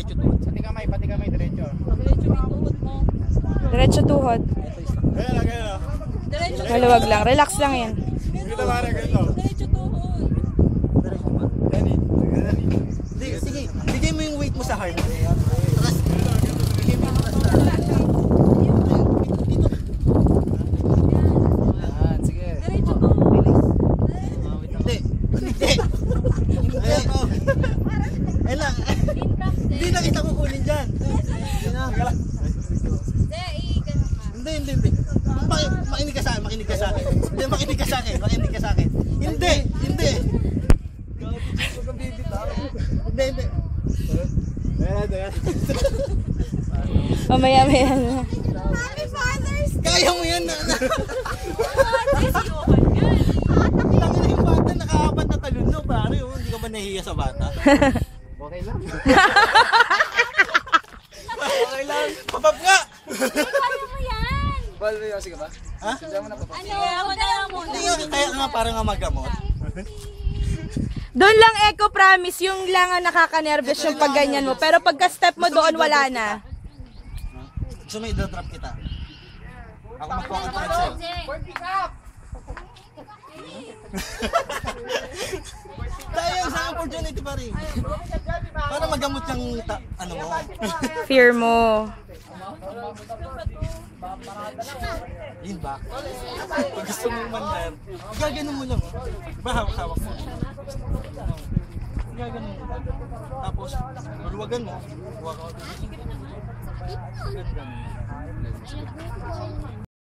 diretso tuhod. Pati kamay, diretso. Diretso may tuhod mo. Diretso tuhod. Kaya lang. Diretso Maluwag lang. Relax lang yan. Ganito pare, ganito. Diretso tuhod. Sige, bigay mo yung weight mo sa heart. Takas. Bigay mo yung takas na. Yan, sige. Diretso tuhod. Hindi. Hindi. Hindi. Ela. Hindi na kita kukunin dyan. Hindi. Makinig ka sa akin. Hindi, makinig ka sa akin. Hindi. Hindi. Mamaya na. Kaya mo yan na. Tangin na yung bata, nakaapat na talon no, pare. Hindi ka ba nahihiya sa bata? Okay lang. Okay lang. Papap nga! Kaya mo yan. Bal, sige ba? Ha? Ano? Ako na lang muna. Hindi nga, kaya nga parang nga magamot. Doon lang, Echo, promise. Yung lang ang nakaka-nervous yung pag ganyan mo. Pero pagka step mo doon, wala na. Gusto mo i-drop kita? Ako magpapatid sa'yo. Tayo sa opportunity pa rin. Para magamot yung ano mo. Fear mo. Lean back. Pag gusto mo mandar, gaganon mo lang. Diba hawak-hawak mo? Gaganon mo. Tapos, maluwagan mo. Huwag ako. Ganun.